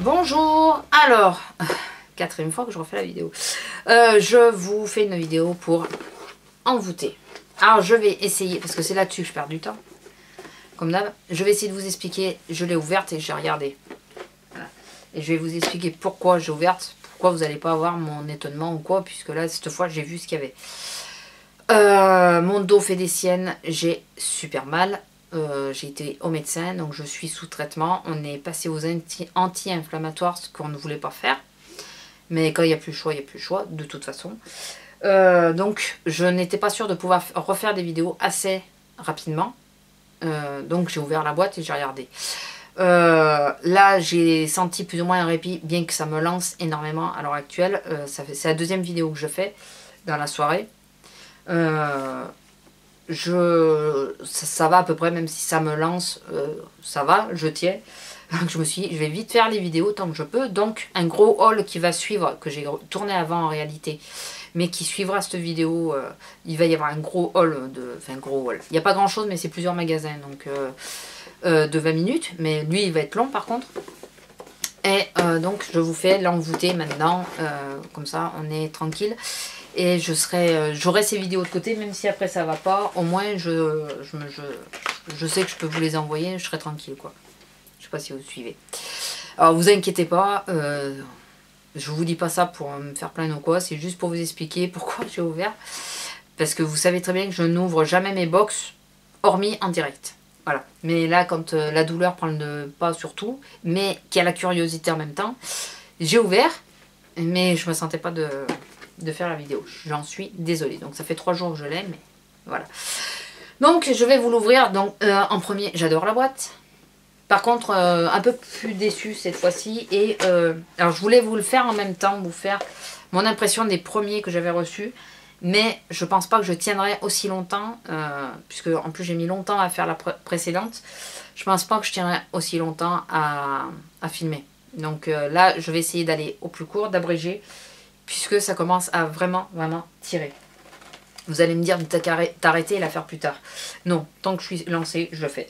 Bonjour. Alors, quatrième fois que je refais la vidéo. Je vous fais une vidéo pour envoûter. Alors je vais essayer, parce que c'est là-dessus que je perds du temps. Comme d'hab, je vais essayer de vous expliquer. Je l'ai ouverte et j'ai regardé. Voilà. Et je vais vous expliquer pourquoi j'ai ouverte. Pourquoi vous n'allez pas avoir mon étonnement ou quoi. Puisque là, cette fois, j'ai vu ce qu'il y avait. Mon dos fait des siennes. J'ai super mal. J'ai été au médecin, donc je suis sous traitement. On est passé aux anti-inflammatoires, ce qu'on ne voulait pas faire. Mais quand il n'y a plus le choix, il n'y a plus le choix, de toute façon. Donc je n'étais pas sûre de pouvoir refaire des vidéos assez rapidement. Donc j'ai ouvert la boîte et j'ai regardé. Là j'ai senti plus ou moins un répit, bien que ça me lance énormément à l'heure actuelle. C'est la deuxième vidéo que je fais dans la soirée. Ça va à peu près, même si ça me lance, ça va, je tiens. Donc je me suis dit, je vais vite faire les vidéos tant que je peux. Donc un gros haul qui va suivre, que j'ai tourné avant en réalité, mais qui suivra cette vidéo. Il va y avoir un gros haul, enfin gros haul. Il n'y a pas grand chose, mais c'est plusieurs magasins, donc de 20 minutes. Mais lui, il va être long par contre. Et donc je vous fais l'envoûter maintenant, comme ça on est tranquille. Et j'aurai ces vidéos de côté, même si après ça va pas, au moins je sais que je peux vous les envoyer, je serai tranquille quoi. Je sais pas si vous suivez. Alors vous inquiétez pas, je vous dis pas ça pour me faire plaindre ou quoi, c'est juste pour vous expliquer pourquoi j'ai ouvert. Parce que vous savez très bien que je n'ouvre jamais mes box, hormis en direct. Voilà. Mais là, quand la douleur prend le pas sur tout, mais qu'il y a la curiosité en même temps, j'ai ouvert, mais je me sentais pas de faire la vidéo. J'en suis désolée. Donc ça fait 3 jours que je l'ai, mais voilà. Donc je vais vous l'ouvrir. Donc en premier, j'adore la boîte. Par contre, un peu plus déçue cette fois-ci. Et alors je voulais vous le faire en même temps, vous faire mon impression des premiers que j'avais reçus. Mais je pense pas que je tiendrai aussi longtemps, puisque en plus j'ai mis longtemps à faire la précédente. Je pense pas que je tiendrai aussi longtemps à filmer. Donc là, je vais essayer d'aller au plus court, d'abréger, puisque ça commence à vraiment tirer. Vous allez me dire de t'arrêter et la faire plus tard. Non, tant que je suis lancée, je le fais.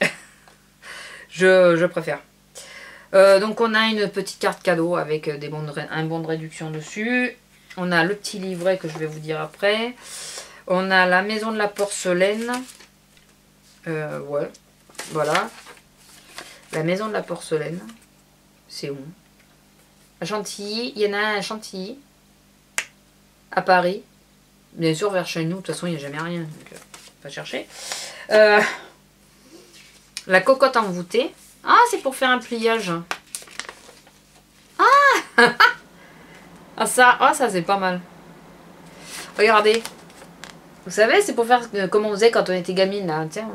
je préfère. Donc on a une petite carte cadeau avec un bon de réduction dessus. On a le petit livret que je vais vous dire après. On a la maison de la porcelaine. Ouais, voilà. La maison de la porcelaine. C'est où? À Chantilly. Il y en a un à Chantilly. À Paris. Bien sûr, vers chez nous. De toute façon, il n'y a jamais rien. Donc, pas chercher. La cocotte envoûtée. Ah, c'est pour faire un pliage. Ah ah ça c'est pas mal. Regardez. Vous savez, c'est pour faire comme on faisait quand on était gamine, là, tiens,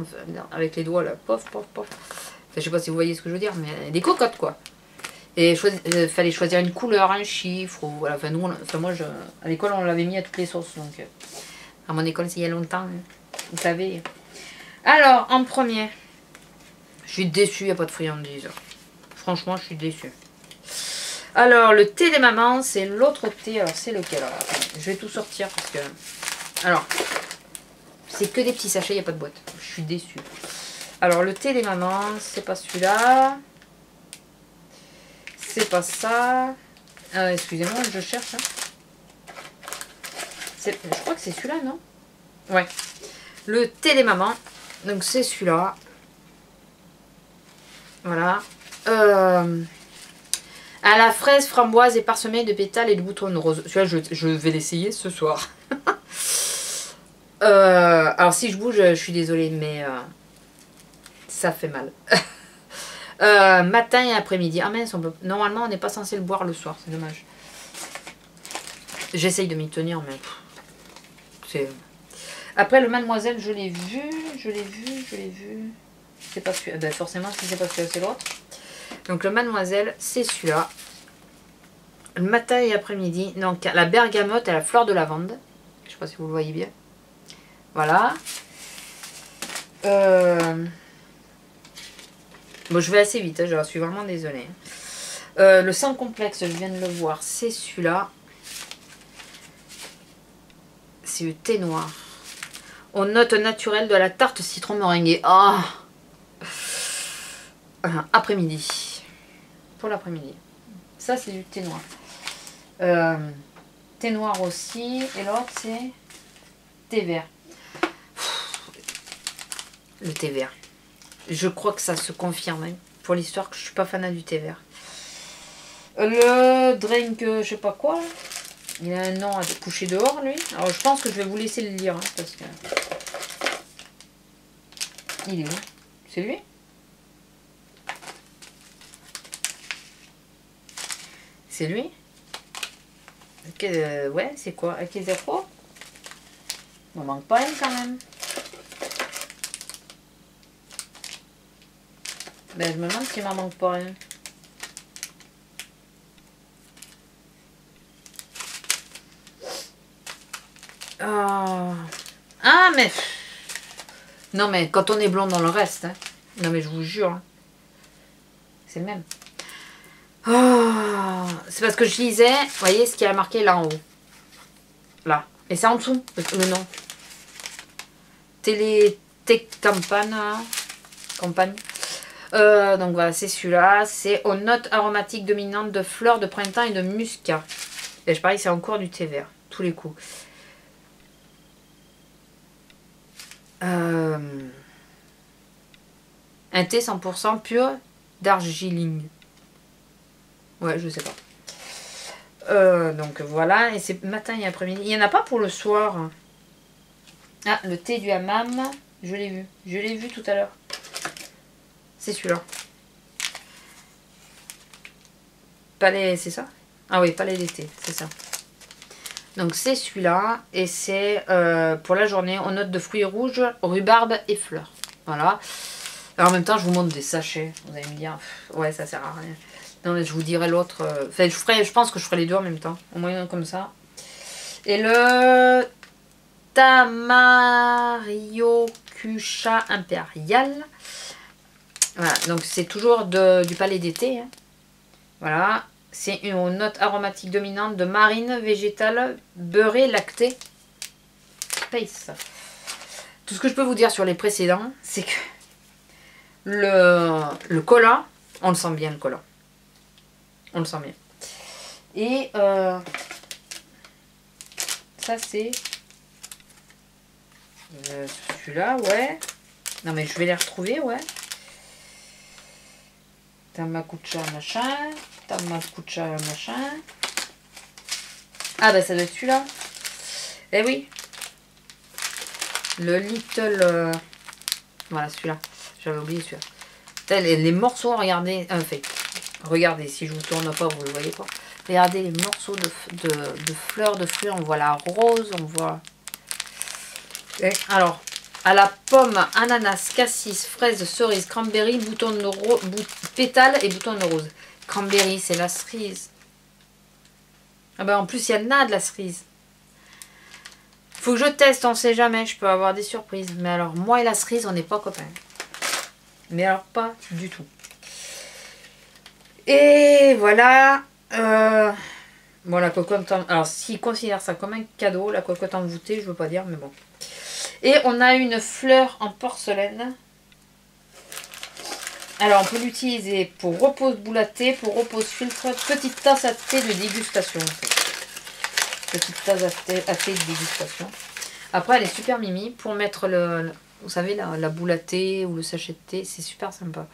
avec les doigts, là, pof, pof, pof. Enfin, je sais pas si vous voyez ce que je veux dire, mais des cocottes, quoi. Et fallait choisir une couleur, un chiffre, ou voilà. Enfin, nous, moi, à l'école, on l'avait mis à toutes les sauces, donc... à mon école, c'est il y a longtemps, hein, vous savez. Alors, en premier, je suis déçue, il n'y a pas de friandises. Franchement, je suis déçue. Alors, le thé des mamans, c'est l'autre thé. Alors, c'est lequel? Alors, je vais tout sortir parce que... Alors, c'est que des petits sachets, il n'y a pas de boîte. Je suis déçue. Alors, le thé des mamans, c'est pas celui-là. C'est pas ça. Excusez-moi, je cherche. Hein. Je crois que c'est celui-là, non? Ouais. Le thé des mamans. Donc, c'est celui-là. Voilà. À la fraise, framboise et parsemé de pétales et de boutons roses. Celui-là, je vais l'essayer ce soir. Alors, si je bouge, je suis désolée, mais ça fait mal. Matin et après-midi. Ah mince, normalement, on n'est pas censé le boire le soir. C'est dommage. J'essaye de m'y tenir, mais... c'est... Après, le Mademoiselle, je l'ai vu. C'est pas celui-là. Ben, forcément, si c'est pas celui-là, c'est l'autre. Donc le Mademoiselle, c'est celui-là. Le matin et après-midi. Donc la bergamote et la fleur de lavande. Je sais pas si vous le voyez bien. Voilà. Bon, je vais assez vite, hein, je suis vraiment désolée. Le sans complexe, je viens de le voir, c'est celui-là. C'est le thé noir. Aux notes naturelles de la tarte citron meringuée. Ah, après-midi. Pour l'après-midi. Ça, c'est du thé noir. Thé noir aussi. Et l'autre, c'est thé vert. Le thé vert. Je crois que ça se confirme. Hein, pour l'histoire que je suis pas fan du thé vert. Le drink, je sais pas quoi. Là. Il a un nom à coucher dehors, lui. Alors, je pense que je vais vous laisser le lire. Hein, parce que... Il est où? C'est lui? C'est lui? Ouais, c'est quoi? Akezako? Il m'en manque pas une quand même. Ben, je me demande s'il m'en manque pas une. Oh. Ah, mais... Non, mais quand on est blond dans le reste. Hein. Non, mais je vous jure. Hein. C'est le même. Oh. C'est parce que je lisais, vous voyez ce qui a marqué là en haut. Là. Et c'est en dessous, le nom. Campagne. Campagne. Donc voilà, c'est celui-là. C'est aux notes aromatiques dominantes de fleurs de printemps et de muscat. Et je parie que c'est encore du thé vert. Tous les coups. Un thé 100% pur d'argiling. Ouais, je sais pas. Donc voilà, et c'est matin et après-midi. Il n'y en a pas pour le soir. Ah, le thé du hammam, je l'ai vu. Je l'ai vu tout à l'heure. C'est celui-là. Palais, c'est ça? Ah oui, palais d'été, c'est ça. Donc c'est celui-là, et c'est pour la journée, on note de fruits rouges, rhubarbe et fleurs. Voilà. Alors en même temps, je vous montre des sachets. Vous allez me dire, ouais, ça sert à rien. Non, mais je vous dirai l'autre. Enfin, je pense que je ferai les deux en même temps. Au moins comme ça. Et le Tamariokusha Impérial. Voilà, donc c'est toujours du palais d'été. Hein. Voilà. C'est une note aromatique dominante de marine, végétale, beurrée, lactée. Space. Tout ce que je peux vous dire sur les précédents, c'est que le cola, on le sent bien le cola. On le sent bien. Et ça c'est celui-là, ouais. Non mais je vais les retrouver, ouais. Tamakucha machin. Tamakucha machin. Ah bah ça doit être celui-là. Eh oui. Le Little... Voilà celui-là. J'avais oublié celui-là. Les morceaux, regardez. Enfin, regardez, si je vous tourne pas, vous le voyez pas. Regardez les morceaux de fleurs, de fruits. On voit la rose, on voit... Et alors, à la pomme, ananas, cassis, fraise, cerise, cranberry, pétales et bouton de rose. Cranberry, c'est la cerise. Ah ben en plus, il y en a de la cerise. Faut que je teste, on sait jamais, je peux avoir des surprises. Mais alors, moi et la cerise, on n'est pas copains. Mais alors, pas du tout. Et voilà. Bon, la cocotte en... Alors, s'ils considèrent ça comme un cadeau, la cocotte envoûtée, je veux pas dire, mais bon. Et on a une fleur en porcelaine. Alors, on peut l'utiliser pour repose boule à thé, pour repose filtre, petite tasse à thé de dégustation. Petite tasse à thé de dégustation. Après, elle est super mimi pour mettre vous savez, la boule à thé ou le sachet de thé. C'est super sympa.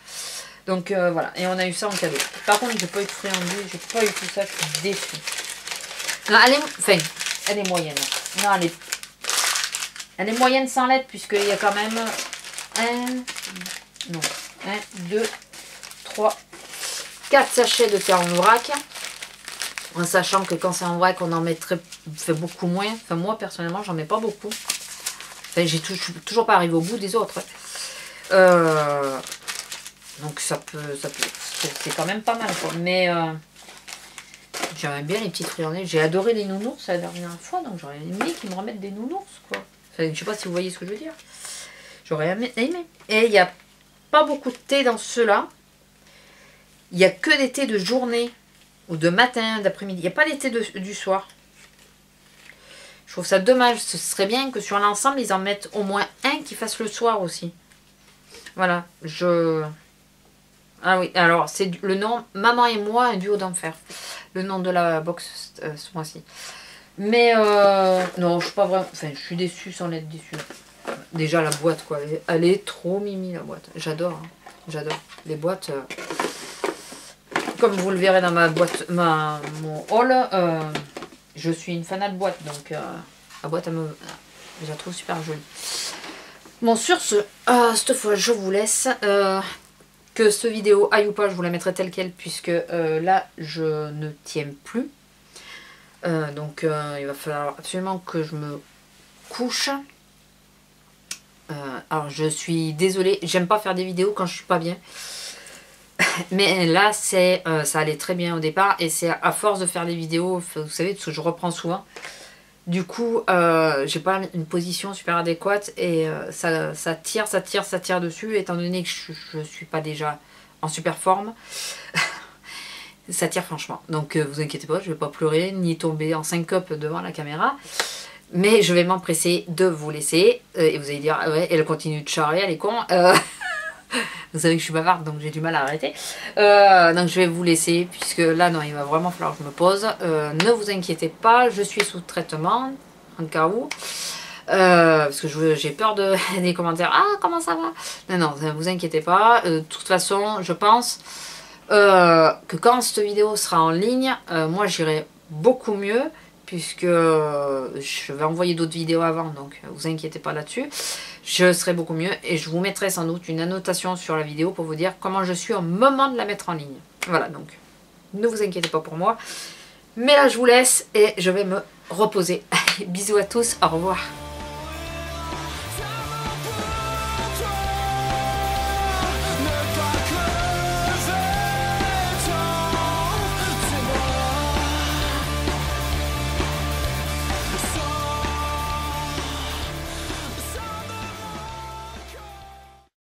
Donc, voilà. Et on a eu ça en cadeau. Par contre, j'ai pas eu de friandises, j'ai pas eu tout ça. Je suis déçue. Non, elle est moyenne. Non, elle est moyenne sans lettres, puisqu'il y a quand même 1, 2, 3, 4 sachets de thé en vrac. En sachant que quand c'est en vrac, on en fait beaucoup moins. Enfin, moi, personnellement, j'en mets pas beaucoup. Enfin, je suis toujours pas arrivée au bout des autres. Donc, ça peut c'est quand même pas mal, quoi. Mais j'aime bien les petites friandises. J'ai adoré les nounours la dernière fois, donc j'aurais aimé qu'ils me remettent des nounours, quoi. Enfin, je sais pas si vous voyez ce que je veux dire. J'aurais aimé. Et il n'y a pas beaucoup de thé dans ceux-là. Il n'y a que des thés de journée ou de matin, d'après-midi. Il n'y a pas les thés du soir. Je trouve ça dommage. Ce serait bien que sur l'ensemble, ils en mettent au moins un qui fasse le soir aussi. Voilà. Ah oui, alors c'est le nom Maman et moi, un duo d'enfer. Le nom de la box ce mois-ci. Mais non, je suis pas vraiment... Enfin, je suis déçue sans être déçue. Déjà la boîte, quoi. Elle est trop mimi, la boîte. J'adore. Hein. J'adore. Les boîtes... comme vous le verrez dans ma boîte, mon haul, je suis une fanat de boîte. Donc la boîte, je la trouve super jolie. Bon, sur ce, cette fois, je vous laisse. Que cette vidéo aille ou pas, je vous la mettrai telle quelle, puisque là, je ne tiens plus. Donc, il va falloir absolument que je me couche. Alors, je suis désolée, j'aime pas faire des vidéos quand je suis pas bien. Mais là, ça allait très bien au départ. Et c'est à force de faire des vidéos, vous savez, parce que je reprends souvent. Du coup, j'ai pas une position super adéquate et ça tire dessus, étant donné que je suis pas déjà en super forme. Ça tire franchement. Donc vous inquiétez pas, je vais pas pleurer ni tomber en syncope devant la caméra. Mais je vais m'empresser de vous laisser. Et vous allez dire, ah ouais, elle continue de charrer, elle est con. Vous savez que je suis bavarde, donc j'ai du mal à arrêter. Donc je vais vous laisser, puisque là, non, il va vraiment falloir que je me pose. Ne vous inquiétez pas, je suis sous traitement, en cas où. Parce que j'ai peur des commentaires. Ah, comment ça va? Non, ne vous inquiétez pas. De toute façon, je pense que quand cette vidéo sera en ligne, moi j'irai beaucoup mieux. Puisque je vais envoyer d'autres vidéos avant, donc vous inquiétez pas là-dessus. Je serai beaucoup mieux et je vous mettrai sans doute une annotation sur la vidéo pour vous dire comment je suis au moment de la mettre en ligne. Voilà, donc ne vous inquiétez pas pour moi. Mais là, je vous laisse et je vais me reposer. Bisous à tous, au revoir.